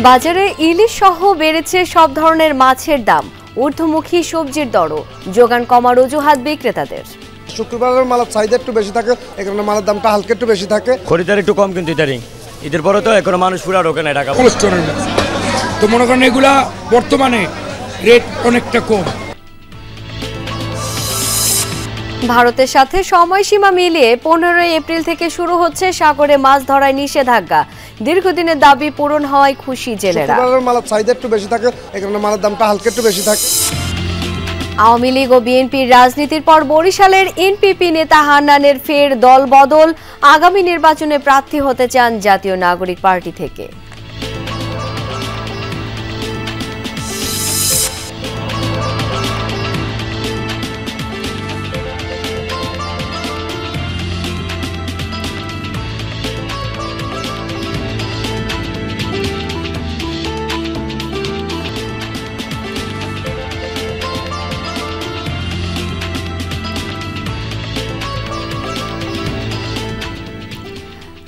বাজারে ইলিশ সহ বেড়েছে সব ধরনের মাছের দাম, ঊর্ধ্বমুখী সবজির দরও, যোগান কমার অজুহাত বিক্রেতাদের। শুক্রবারের মালের চাহিদা একটু বেশি থাকে, এখানে মালের দামটা হালকা একটু বেশি থাকে, খরিদার একটু কম, কিন্তু ইদারিং ঈদের পরে তো এখন মানুষ পুরা ঢোকে না টাকা। তো মনে করেন এগুলা বর্তমানে রেট অনেকটা কম। ভারতের সাথে সময়সীমা মিলিয়ে 15 এপ্রিল থেকে শুরু হচ্ছে সাগরে মাছ ধরায় নিষেধাজ্ঞা। দীর্ঘদিনের দাবি পূরণ হওয়ায় খুশি জেলেরা। শুক্রবারের মালের চাহিদা একটু বেশি থাকে, এখানে মালের দামটা হালকা একটু বেশি থাকে। আওয়ামী লীগ ও বিএনপির রাজনীতির পর বরিশালের এনপিপি নেতা হান্নানের ফের দল বদল, আগামী নির্বাচনে প্রার্থী হতে চান জাতীয় নাগরিক পার্টি থেকে।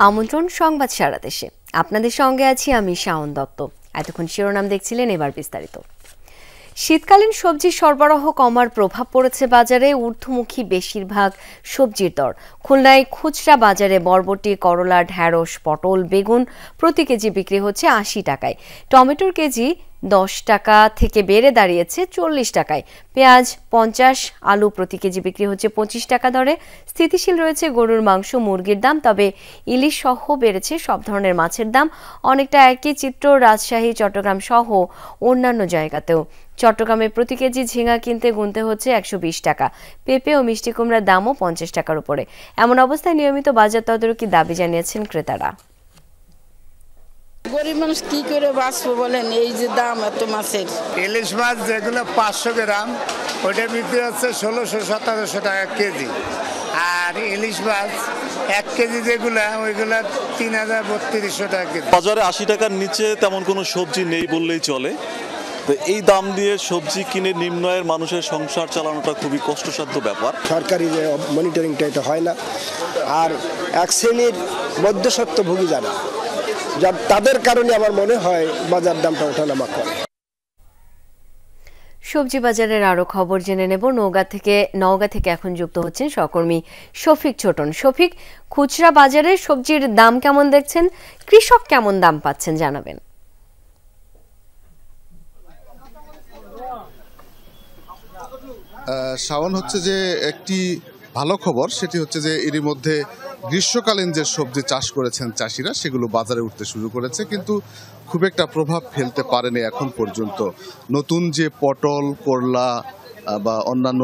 আমন্ত্রণ সংবাদ সারা দেশে, আপনাদের সঙ্গে আছি আমি শাওন দত্ত। এতক্ষণ শিরোনাম দেখছিলেন, এবার বিস্তারিত। শীতকালীন সবজির সরবরাহ কমার প্রভাব পড়েছে বাজারে, ঊর্ধ্বমুখী বেশিরভাগ সবজির দর। খুলনায় খুচরা বাজারে বরবটি, করলা, ঢ্যাঁড়স, পটল, বেগুন প্রতি কেজি বিক্রি হচ্ছে 80 টাকায়। টমেটোর কেজি 10 টাকা থেকে বেড়ে দাঁড়িয়েছে 40 টাকায়। পেঁয়াজ 50, আলু প্রতি কেজি বিক্রি হচ্ছে 25 টাকা দরে। স্থিতিশীল রয়েছে গরুর মাংস, মুরগির দাম, তবে ইলিশ সহ বেড়েছে সব ধরনের মাছের দাম। অনেকটা একই চিত্র রাজশাহী, চট্টগ্রাম সহ অন্যান্য জায়গাতেও। চট্টগ্রামে প্রতি কেজি ঝিঙা কিনতে গুনতে হচ্ছে 120 টাকা। পেঁপে ও মিষ্টি কুমড়ার দামও 50 টাকার উপরে। এমন অবস্থায় নিয়মিত বাজার তদারকি দাবি জানিয়েছেন ক্রেতারা। গরিব মানুষ কি করে বাঁচবো বলেন, এই যে দাম এত মাছের। ইলিশ মাছ যেগুলো 500 গ্রাম, ওইটা বিক্রি হচ্ছে 1600-1700 টাকা কেজি। আর ইলিশ মাছ 1 কেজি যেগুলা, ওইগুলা 3000-3200 টাকা কেজি। বাজারে 80 টাকার নিচে তেমন কোনো সবজি নেই বললেই চলে। তো এই দাম দিয়ে সবজি কিনে নিম্ন আয়ের মানুষের সংসার চালানোটা খুবই কষ্টসাধ্য ব্যাপার। সরকারি যে মনিটরিংটা এটা হয় না, আর এক শ্রেণীর মধ্যস্বত্বভোগী যারা তাদের কারণে আমার মনে হয় বাজার দামটা ওঠানামা করে। সবজি বাজারের আরো খবর জেনে নেব। নওগাঁ থেকে এখন যুক্ত হচ্ছেন সহকর্মী শফিক ছোটন। শফিক, খুচরা বাজারে সবজির দাম কেমন দেখছেন, কৃষক কেমন দাম পাচ্ছেন জানাবেন। শাওন, হচ্ছে যে একটি ভালো খবর, সেটি হচ্ছে যে এরই মধ্যে গ্রীষ্মকালীন যে সবজি চাষ করেছেন চাষিরা, সেগুলো বাজারে উঠতে শুরু করেছে, কিন্তু খুব একটা প্রভাব ফেলতে পারেনি এখন পর্যন্ত। নতুন যে পটল, করলা বা অন্যান্য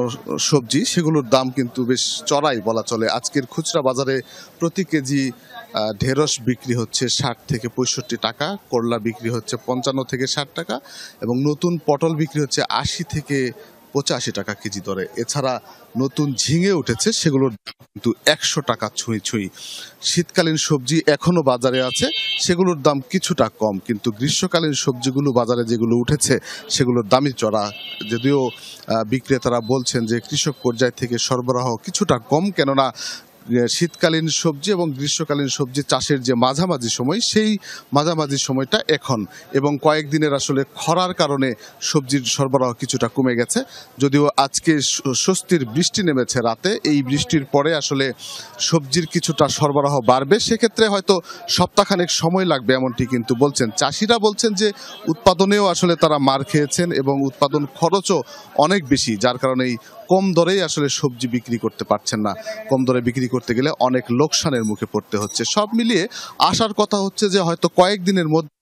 সবজি, সেগুলোর দাম কিন্তু বেশ চড়াই বলা চলে। আজকের খুচরা বাজারে প্রতি কেজি ঢেঁড়স বিক্রি হচ্ছে 60 থেকে 65 টাকা, করলা বিক্রি হচ্ছে 55 থেকে 60 টাকা, এবং নতুন পটল বিক্রি হচ্ছে 80 থেকে 85 টাকা কেজি দরে। এছাড়া নতুন ঝিঙে উঠেছে, সেগুলোর কিন্তু 100 টাকা ছুঁই ছুঁই। শীতকালীন সবজি এখনো বাজারে আছে, সেগুলোর দাম কিছুটা কম, কিন্তু গ্রীষ্মকালীন সবজিগুলো বাজারে যেগুলো উঠেছে সেগুলোর দামই চড়া। যদিও বিক্রেতারা বলছেন যে কৃষক পর্যায় থেকে সরবরাহ কিছুটা কম, কেননা শীতকালীন সবজি এবং গ্রীষ্মকালীন সবজি চাষের যে মাঝামাঝি সময়, সেই মাঝামাঝি সময়টা এখন, এবং কয়েকদিনের আসলে খরার কারণে সবজির সরবরাহ কিছুটা কমে গেছে। যদিও আজকে স্বস্তির বৃষ্টি নেমেছে রাতে, এই বৃষ্টির পরে আসলে সবজির কিছুটা সরবরাহ বাড়বে। সেক্ষেত্রে হয়তো সপ্তাহখানেক সময় লাগবে এমনটি কিন্তু বলছেন চাষিরা। বলছেন যে উৎপাদনেও আসলে তারা মার খেয়েছেন এবং উৎপাদন খরচও অনেক বেশি, যার কারণেই কম দরেই আসলে সবজি বিক্রি করতে পারছেন না। কম দরে বিক্রি করতে গেলে অনেক লোকসানের মুখে পড়তে হচ্ছে। সব মিলিয়ে আসার কথা হচ্ছে যে হয়তো কয়েকদিনের মধ্যে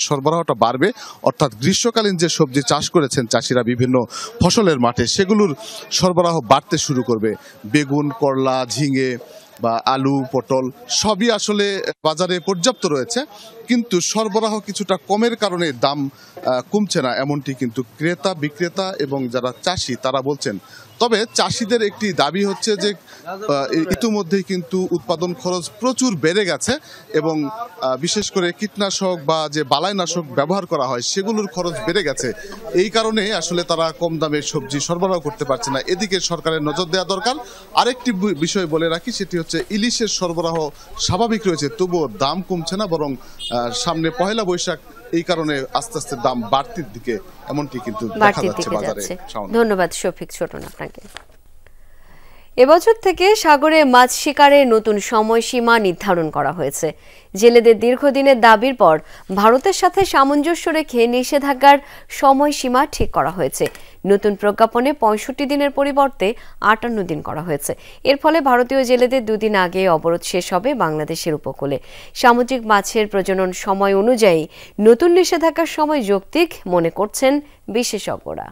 সরবরাহটা বাড়বে, অর্থাৎ গ্রীষ্মকালীন যে সবজি চাষ করেছেন চাষিরা বিভিন্ন ফসলের মাঠে, সেগুলোর সরবরাহ বাড়তে শুরু করবে। বেগুন, করলা, ঝিঙে বা আলু, পটল সবই আসলে বাজারে পর্যাপ্ত রয়েছে, কিন্তু সরবরাহ কিছুটা কমের কারণে দাম কমছে না, এমনটি কিন্তু ক্রেতা, বিক্রেতা এবং যারা চাষি তারা বলছেন। তবে চাষিদের একটি দাবি হচ্ছে যে ইতিমধ্যেই কিন্তু উৎপাদন খরচ প্রচুর বেড়ে গেছে, এবং বিশেষ করে কীটনাশক বা যে বালাইনাশক ব্যবহার করা হয় সেগুলোর খরচ বেড়ে গেছে। এই কারণে আসলে তারা কম দামে সবজি সরবরাহ করতে পারছে না। এদিকে সরকারের নজর দেওয়া দরকার। আরেকটি বিষয় বলে রাখি, সেটি হচ্ছে ইলিশের সরবরাহ স্বাভাবিক রয়েছে, তবুও দাম কমছে না, বরং সামনে পহেলা বৈশাখ এই কারণে আস্তে আস্তে দাম বাড়তির দিকে এমনটি কিন্তু দেখা যাচ্ছে বাজারে। ধন্যবাদ শফিক ছোটন আপনাকে। এবছর থেকে সাগরে মাছ শিকারের নতুন সময়সীমা নির্ধারণ করা হয়েছে। জেলেদের দীর্ঘদিনের দাবির পর ভারতের সাথে সামঞ্জস্য রেখে নিষেধাজ্ঞার সময়সীমা ঠিক করা হয়েছে। নতুন প্রজ্ঞাপনে ৬৫ দিনের পরিবর্তে ৫৮ দিন করা হয়েছে। এর ফলে ভারতীয় জেলেদের দুদিন আগে অবরোধ শেষ হবে বাংলাদেশের উপকূলে। সামুদ্রিক মাছের প্রজনন সময় অনুযায়ী নতুন নিষেধাজ্ঞার সময় যৌক্তিক মনে করছেন বিশেষজ্ঞরা।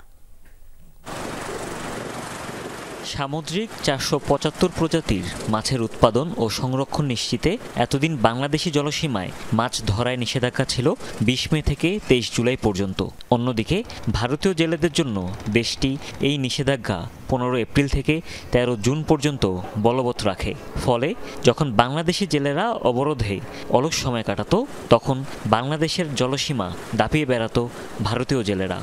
সামুদ্রিক ৪৭৫ প্রজাতির মাছের উৎপাদন ও সংরক্ষণ নিশ্চিতে এতদিন বাংলাদেশি জলসীমায় মাছ ধরায় নিষেধাজ্ঞা ছিল ২০ মে থেকে ২৩ জুলাই পর্যন্ত। অন্যদিকে ভারতীয় জেলেদের জন্য দেশটি এই নিষেধাজ্ঞা ১৫ এপ্রিল থেকে ১৩ জুন পর্যন্ত বলবৎ রাখে। ফলে যখন বাংলাদেশি জেলেরা অবরোধে অলস সময় কাটাতো, তখন বাংলাদেশের জলসীমা দাপিয়ে বেড়াতো ভারতীয় জেলেরা।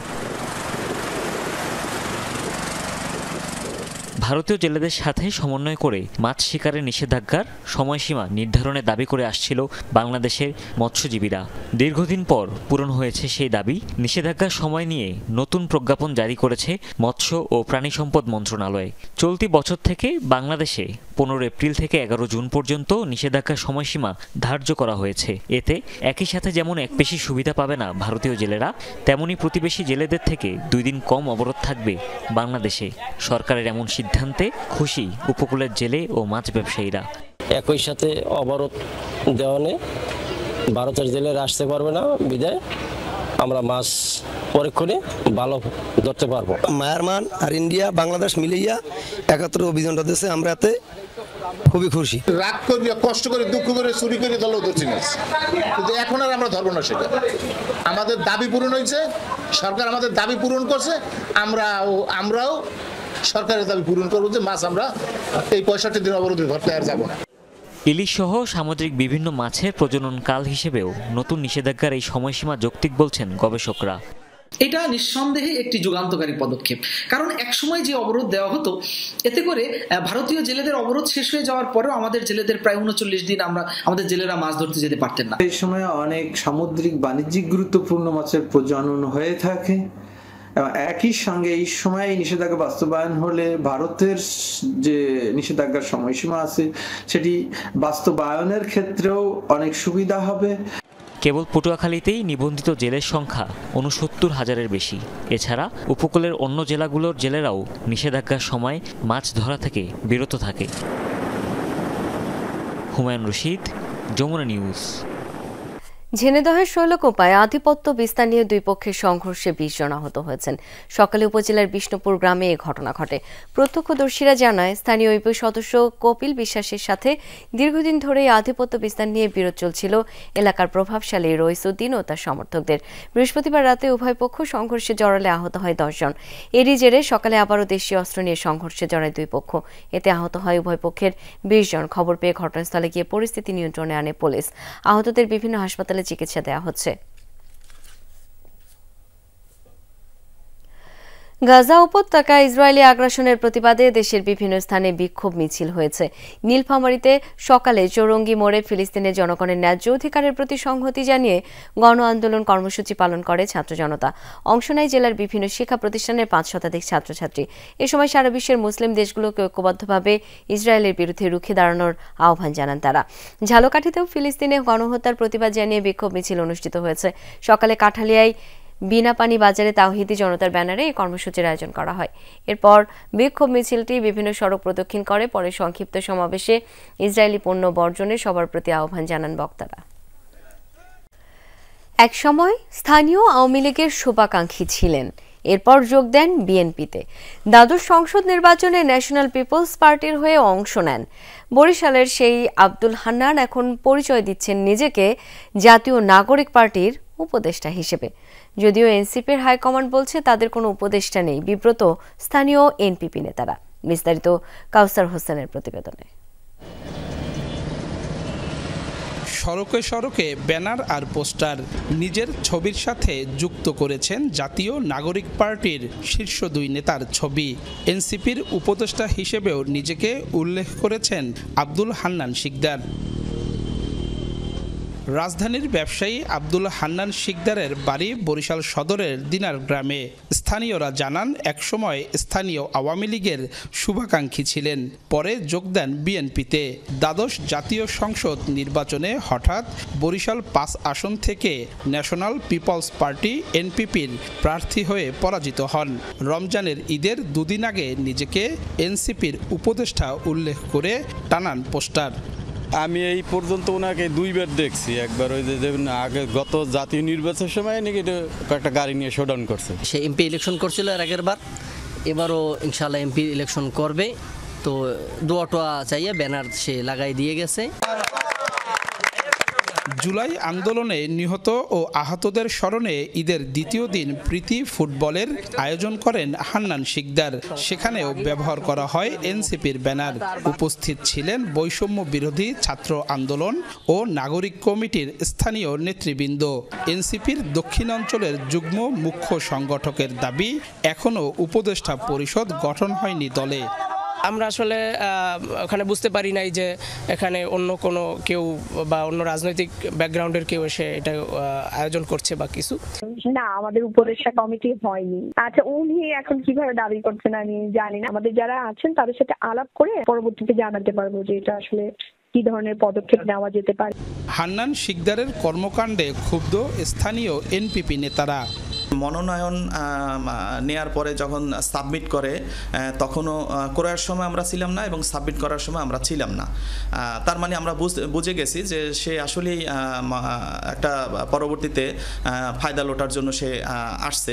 ভারতীয় জেলেদের সাথে সমন্বয় করে মাছ শিকারের নিষেধাজ্ঞার সময়সীমা নির্ধারণের দাবি করে আসছিল বাংলাদেশের মৎস্যজীবীরা। দীর্ঘদিন পর পূরণ হয়েছে সেই দাবি। নিষেধাজ্ঞার সময় নিয়ে নতুন প্রজ্ঞাপন জারি করেছে মৎস্য ও প্রাণী সম্পদ মন্ত্রণালয়। চলতি বছর থেকে বাংলাদেশে ১৫ এপ্রিল থেকে ১১ জুন পর্যন্ত নিষেধাজ্ঞার সময়সীমা ধার্য করা হয়েছে। এতে একই সাথে যেমন এক বেশি সুবিধা পাবে না ভারতীয় জেলেরা, তেমনি প্রতিবেশী জেলেদের থেকে ২ দিন কম অবরোধ থাকবে বাংলাদেশে। সরকারের এমন সিদ্ধান্তে খুশি উপকূলের জেলে ও মাছ ব্যবসায়ীরা। একই সাথে অবরোধ দেওয়ানে ভারতের জেলেরা আসতে পারবে না, বিদায় আমরা মাছ পরীক্ষণে ভালো ধরতে পারবো। মায়ানমার আর ইন্ডিয়া বাংলাদেশ মিলিয়া ৭১ অভিযানটা দিয়েছে, আমরা এতে খুবই খুশি। রাগ করি, কষ্ট করে, দুঃখ করে, চুরি করে দলেও ধরছি না, কিন্তু এখন আর আমরা ধরবো না। সেটা আমাদের দাবি পূরণ হয়েছে, সরকার আমাদের দাবি পূরণ করছে, আমরাও সরকারের দাবি পূরণ করবো যে মাছ আমরা এই ৬৫ দিন অবরোধে ধরতে আর যাবো না। ইলিশ সহ সামুদ্রিক বিভিন্ন মাছের প্রজনন কাল হিসেবেও নতুন নিষেধাজ্ঞার এই সময়সীমা যৌক্তিক বলছেন গবেষকরা। এটা নিঃসন্দেহে একটি যুগান্তকারী পদক্ষেপ, কারণ একসময় যে অবরোধ দেওয়া হতো, এতে করে ভারতীয় জেলেদের অবরোধ শেষ হয়ে যাওয়ার পরেও আমাদের জেলেদের প্রায় ৩৯ দিন আমাদের জেলেরা মাছ ধরতে যেতে পারতেন না। এই সময় অনেক সামুদ্রিক বাণিজ্যিক গুরুত্বপূর্ণ মাছের প্রজনন হয়ে থাকে। একই সঙ্গে এই সময় নিষেধাজ্ঞা বাস্তবায়ন হলে ভারতের যে নিষেধাজ্ঞার সময়সীমা আছে সেটি বাস্তবায়নের ক্ষেত্রেও অনেক সুবিধা হবে। কেবল পটুয়াখালীতেই নিবন্ধিত জেলের সংখ্যা ৬৯,০০০-এর বেশি। এছাড়া উপকূলের অন্য জেলাগুলোর জেলেরাও নিষেধাজ্ঞার সময় মাছ ধরা থেকে বিরত থাকে। হুমায়ুন রশিদ, যমুনা নিউজ। ঝিনাইদহের শৈলকুপায় আধিপত্য বিস্তার নিয়ে দুই পক্ষের সংঘর্ষে ২০ জন আহত হয়েছেন। সকালে উপজেলার বিষ্ণুপুর গ্রামে এ ঘটনা ঘটে। প্রত্যক্ষদর্শীরা জানায়, স্থানীয় ইউপি সদস্য কপিল বিশ্বাসের সাথে দীর্ঘদিন ধরেই আধিপত্য বিস্তার নিয়ে বিরোধ চলছিল এলাকার প্রভাবশালী রইসুদ্দিন ও তার সমর্থকদের। বৃহস্পতিবার রাতে উভয় পক্ষ সংঘর্ষে জড়ালে আহত হয় ১০ জন। এরই জেরে সকালে আবারও দেশীয় অস্ত্র নিয়ে সংঘর্ষে জড়ায় দুই পক্ষ। এতে আহত হয় উভয় পক্ষের ২০ জন। খবর পেয়ে ঘটনাস্থলে গিয়ে পরিস্থিতি নিয়ন্ত্রণে আনে পুলিশ। আহতদের বিভিন্ন হাসপাতালে চিকিৎসা দেওয়া হচ্ছে। গাজা উপত্যকায় ইসরায়েলি আগ্রাসনের প্রতিবাদে দেশের বিভিন্ন স্থানে বিক্ষোভ মিছিল হয়েছে। নীলফামারীতে সকালে চৌরঙ্গি মোড়ে ফিলিস্তিনের জনগণের ন্যায্য অধিকারের প্রতি সংহতি জানিয়ে গণ আন্দোলন কর্মসূচি পালন করে ছাত্র জনতা। অংশ নেয় জেলার বিভিন্ন শিক্ষা প্রতিষ্ঠানের ৫ শতাধিক ছাত্রছাত্রী। এ সময় সারা বিশ্বের মুসলিম দেশগুলোকে ঐক্যবদ্ধভাবে ইসরায়েলের বিরুদ্ধে রুখে দাঁড়ানোর আহ্বান জানান তারা। ঝালকাঠিতেও ফিলিস্তিনে গণহত্যার প্রতিবাদ জানিয়ে বিক্ষোভ মিছিল অনুষ্ঠিত হয়েছে। সকালে কাঠালিয়ায় বিনাপানি বাজারে তাওহিদি জনতার ব্যানারে এই কর্মসূচির আয়োজন করা হয়। এরপর বিক্ষোভ মিছিলটি বিভিন্ন সড়ক প্রদক্ষিণ করে। পরে সংক্ষিপ্ত সমাবেশে ইসরায়েলি পণ্য বর্জনে সবার প্রতি আহ্বান জানান বক্তারা। একসময় স্থানীয় আওয়ামী লীগের শুভাকাঙ্ক্ষী ছিলেন, এরপর যোগ দেন বিএনপিতে। দ্বাদশ সংসদ নির্বাচনে ন্যাশনাল পিপলস পার্টির হয়ে অংশ নেন। বরিশালের সেই আব্দুল হান্নান এখন পরিচয় দিচ্ছেন নিজেকে জাতীয় নাগরিক পার্টির উপদেষ্টা হিসেবে। যদিও এনসিপির হাইকমান্ড বলছে তাদের কোনো উপদেষ্টা নেই, বিব্রত স্থানীয় এনপিপি নেতারা। বিস্তারিত কাউসার হোসেনের প্রতিবেদনে। সড়কে সড়কে ব্যানার আর পোস্টার নিজের ছবির সাথে যুক্ত করেছেন জাতীয় নাগরিক পার্টির শীর্ষ দুই নেতার ছবি। এনসিপির উপদেষ্টা হিসেবেও নিজেকে উল্লেখ করেছেন আব্দুল হান্নান শিকদার। রাজধানীর ব্যবসায়ী আব্দুল হান্নান শিকদারের বাড়ি বরিশাল সদরের দিনার গ্রামে। স্থানীয়রা জানান একসময় স্থানীয় আওয়ামী লীগের শুভাকাঙ্ক্ষী ছিলেন, পরে যোগ দেন বিএনপিতে। দ্বাদশ জাতীয় সংসদ নির্বাচনে হঠাৎ বরিশাল 5 আসন থেকে ন্যাশনাল পিপলস পার্টি এনপিপির প্রার্থী হয়ে পরাজিত হন। রমজানের ঈদের দুদিন আগে নিজেকে এনসিপির উপদেষ্টা উল্লেখ করে টানান পোস্টার। আমি এই পর্যন্ত ওনাকে 2 বার দেখছি। একবার ওই যে আগে গত জাতীয় নির্বাচনের সময় নাকি কয়েকটা গাড়ি নিয়ে শোডাউন করছে। সে এমপি ইলেকশন করছিল এর আগের বার, এবারও ইনশাল্লাহ এমপি ইলেকশন করবে। তো দোয়া টোয়া চাইয়ে ব্যানার সে লাগাই দিয়ে গেছে। জুলাই আন্দোলনে নিহত ও আহতদের স্মরণে ঈদের দ্বিতীয় দিন প্রীতি ফুটবলের আয়োজন করেন হান্নান শিকদার। সেখানেও ব্যবহার করা হয় এনসিপির ব্যানার। উপস্থিত ছিলেন বৈষম্য বিরোধী ছাত্র আন্দোলন ও নাগরিক কমিটির স্থানীয় নেতৃবৃন্দ। এনসিপির দক্ষিণাঞ্চলের যুগ্ম মুখ্য সংগঠকের দাবি, এখনও উপদেষ্টা পরিষদ গঠন হয়নি দলে। আমরা আসলে ওখানে বুঝতে পারি নাই যে এখানে অন্য কোনো কেউ বা অন্য রাজনৈতিক ব্যাকগ্রাউন্ডের কেউ এসে এটা আয়োজন করছে বা কিছু না। আমাদের উপদেষ্টা কমিটি হয়নি। আচ্ছা, উনি এখন কিভাবে দাবি করছেন আমি জানি না। আমাদের যারা আছেন তাদের সাথে আলাপ করে পরবর্তীতে জানাতে পারবো যে এটা আসলে কি ধরনের পদক্ষেপ নেওয়া যেতে পারে। হান্নান শিকদারের কর্মকাণ্ডে ক্ষুব্ধ স্থানীয় এনপিপি নেতারা। মনোনয়ন নেয়ার পরে যখন সাবমিট করে তখনও করার সময় আমরা ছিলাম না এবং সাবমিট করার সময় আমরা ছিলাম না। তার মানে আমরা বুঝে গেছি যে সে আসলেই একটা পরবর্তীতে ফায়দা লোটার জন্য সে আসছে।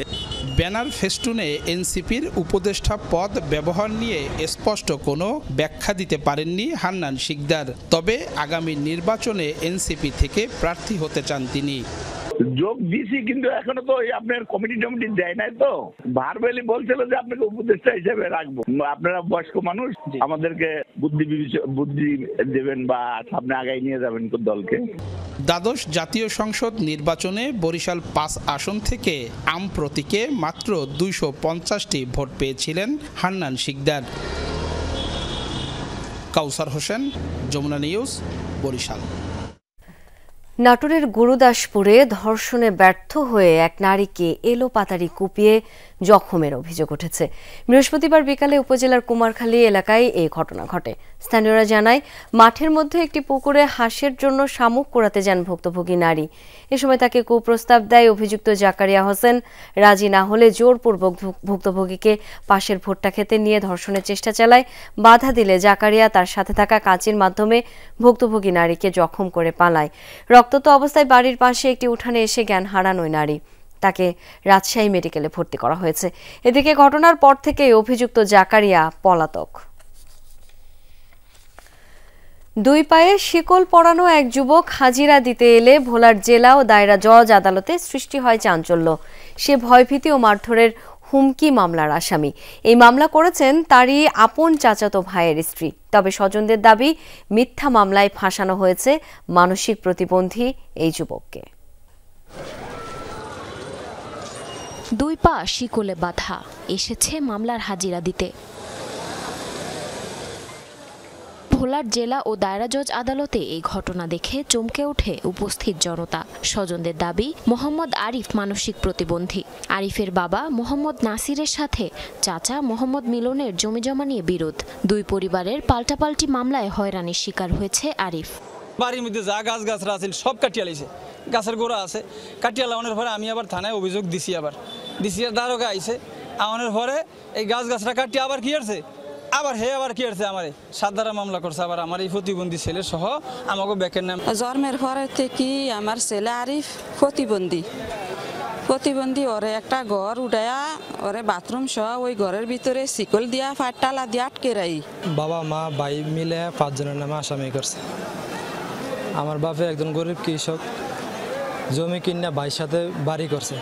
ব্যানার ফেস্টুনে এনসিপির উপদেষ্টা পদ ব্যবহার নিয়ে স্পষ্ট কোনো ব্যাখ্যা দিতে পারেননি হান্নান শিকদার। তবে আগামী নির্বাচনে এনসিপি থেকে প্রার্থী হতে চান তিনি। যোগ দিছি, কিন্তু এখনো তো আপনার কমিটি টমিটি দেয় নাই। তো ভারবেলি বলছিল যে আপনাকে উপদেষ্টা হিসেবে রাখবো, আপনারা বয়স্ক মানুষ, আমাদেরকে বুদ্ধি দেবেন বা সামনে আগায় নিয়ে যাবেন দলকে। দ্বাদশ জাতীয় সংসদ নির্বাচনে বরিশাল 5 আসন থেকে আম প্রতীকে মাত্র 250টি ভোট পেয়েছিলেন হান্নান শিকদার। কাউসার হোসেন, যমুনা নিউজ, বরিশাল। নাটোরের গুরুদাসপুরে ধর্ষণে ব্যর্থ হয়ে এক নারীকে এলোপাতাড়ি কুপিয়ে জখমের অভিযোগ উঠেছে। বৃহস্পতিবার বিকালে উপজেলার কুমারখালী এলাকায় এই ঘটনা ঘটে। স্থানীয়রা জানায়, মাঠের মধ্যে একটি পুকুরে হাঁসের জন্য শামুক কুড়াতে যান ভুক্তভোগী নারী। এ সময় তাকে কুপ্রস্তাব দেয় অভিযুক্ত জাকারিয়া হোসেন। রাজি না হলে জোরপূর্বক ভুক্তভোগীকে পাশের ভুট্টা খেতে নিয়ে ধর্ষণের চেষ্টা চালায়। বাধা দিলে জাকারিয়া তার সাথে থাকা কাঁচির মাধ্যমে ভুক্তভোগী নারীকে জখম করে পালায়। রক্তাক্ত অবস্থায় বাড়ির পাশে একটি উঠানে এসে জ্ঞান হারান ওই নারী। তাকে রাজশাহী মেডিকেলে ভর্তি করা হয়েছে। এদিকে ঘটনার পর থেকে অভিযুক্ত জাকারিয়া পলাতক। 2 পায়ে শিকল পরানো এক যুবক হাজিরা দিতে এলে ভোলার জেলা ও দায়রা জজ আদালতে সৃষ্টি হয় চাঞ্চল্য। সে ভয়ভীতি ও মারধরের হুমকি মামলার আসামি। এই মামলা করেছেন তারই আপন চাচাতো ভাইয়ের স্ত্রী। তবে স্বজনদের দাবি, মিথ্যা মামলায় ফাঁসানো হয়েছে মানসিক প্রতিবন্ধী এই যুবককে। 2 পা শিকলে বাঁধা, এসেছে মামলার হাজিরা দিতে। ভোলার জেলা ও দায়রা জজ আদালতে এই ঘটনা দেখে চমকে ওঠে উপস্থিত জনতা। স্বজনদের দাবি, মোহাম্মদ আরিফ মানসিক প্রতিবন্ধী। আরিফের বাবা মোহাম্মদ নাসিরের সাথে চাচা মোহাম্মদ মিলনের জমিজমা নিয়ে বিরোধ। 2 পরিবারের পাল্টাপাল্টি মামলায় হয়রানির শিকার হয়েছে আরিফ। বাড়ির মধ্যে যা গাছরা আছে সব কাটিয়ে লাইছে, গাছের গোড়া আছে কাটিয়ে লাগানোর পরে আমি আবার থানায় অভিযোগ দিছি। আর দারোগা আইছে আওয়ানোর পরে এই গাছরা কাটিয়ে আবার কি করছে, আবার কি করছে, আমার 7 ধারা মামলা করছে। আবার আমার এই প্রতিবন্ধী ছেলে সহ আমাকে ব্যাকের নাম। জন্মের পরে থেকে আমার ছেলে আরিফ প্রতিবন্ধী। ওরে একটা ঘর উঠায়া ওরে বাথরুম সহ ওই ঘরের ভিতরে শিকল দিয়া ফাটালা দিয়ে আটকে রাই। বাবা মা ভাই মিলে 5 জনের নামে আসামি করছে। আমার বাপে একজন গরিব কৃষক, জমি কিনা ভাইয়ের সাথে বাড়ি করছে।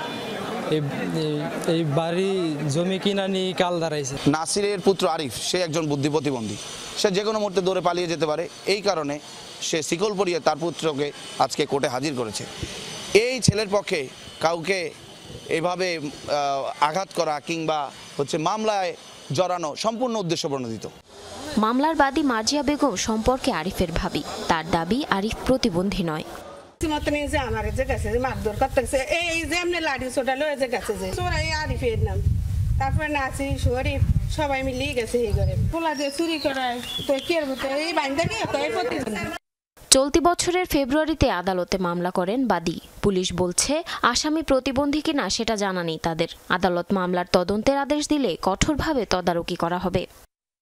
এই বাড়ি জমি কিনা নিয়ে কাল দাঁড়াইছে। নাসিরের পুত্র আরিফ, সে একজন বুদ্ধি প্রতিবন্ধী। সে যে কোনো মুহূর্তে দৌড়ে পালিয়ে যেতে পারে। এই কারণে সে শিকল পরিয়ে তার পুত্রকে আজকে কোর্টে হাজির করেছে। এই ছেলের পক্ষে কাউকে এভাবে আঘাত করা কিংবা মামলায় জড়ানো সম্পূর্ণ উদ্দেশ্য প্রণোদিত। মামলার বাদী মার্জিয়া বেগম সম্পর্কে আরিফের ভাবি। তার দাবি, আরিফ প্রতিবন্ধী নয়। দেখছি মতো নিয়ে যে আমার যে গেছে যে মারধর করতেছে এই যে এমনি লাঠি ছোটা লয়ে যে গেছে যে চোরাই আরিফের নাম তারপরে নাচি শরীফ সবাই মিলিয়ে গেছে এই ঘরে পোলা যে চুরি করায় তো কে এই বাইন্দা কি প্রতিদিন। চলতি বছরের ফেব্রুয়ারিতে আদালতে মামলা করেন বাদী। পুলিশ বলছে আসামি প্রতিবন্ধী কিনা সেটা জানা নেই তাদের। আদালত মামলার তদন্তের আদেশ দিলে কঠোরভাবে তদারকি করা হবে।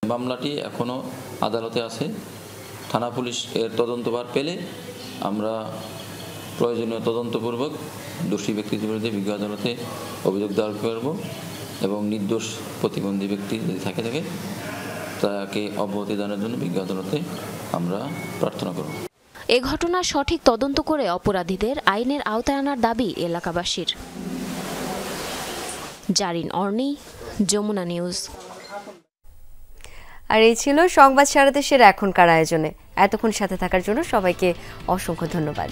মামলাটি এখনো আদালতে আছে। থানা পুলিশ এর তদন্তভার পেলে আমরা প্রয়োজনীয় তদন্তপূর্বক দোষী ব্যক্তিদের বিরুদ্ধে বিজ্ঞ আদালতে অভিযোগ দায়ের করব এবং নির্দোষ প্রতিবন্ধী ব্যক্তি যদি থাকে তাকে অব্যাহতি দানের জন্য বিজ্ঞ আদালতে আমরা প্রার্থনা করব। এ ঘটনার সঠিক তদন্ত করে অপরাধীদের আইনের আওতায় আনার দাবি এলাকাবাসীর। জারিন অর্নি, যমুনা নিউজ। আর এই ছিল সংবাদ সারা দেশের এখনকার আয়োজনে। এতক্ষণ সাথে থাকার জন্য সবাইকে অসংখ্য ধন্যবাদ।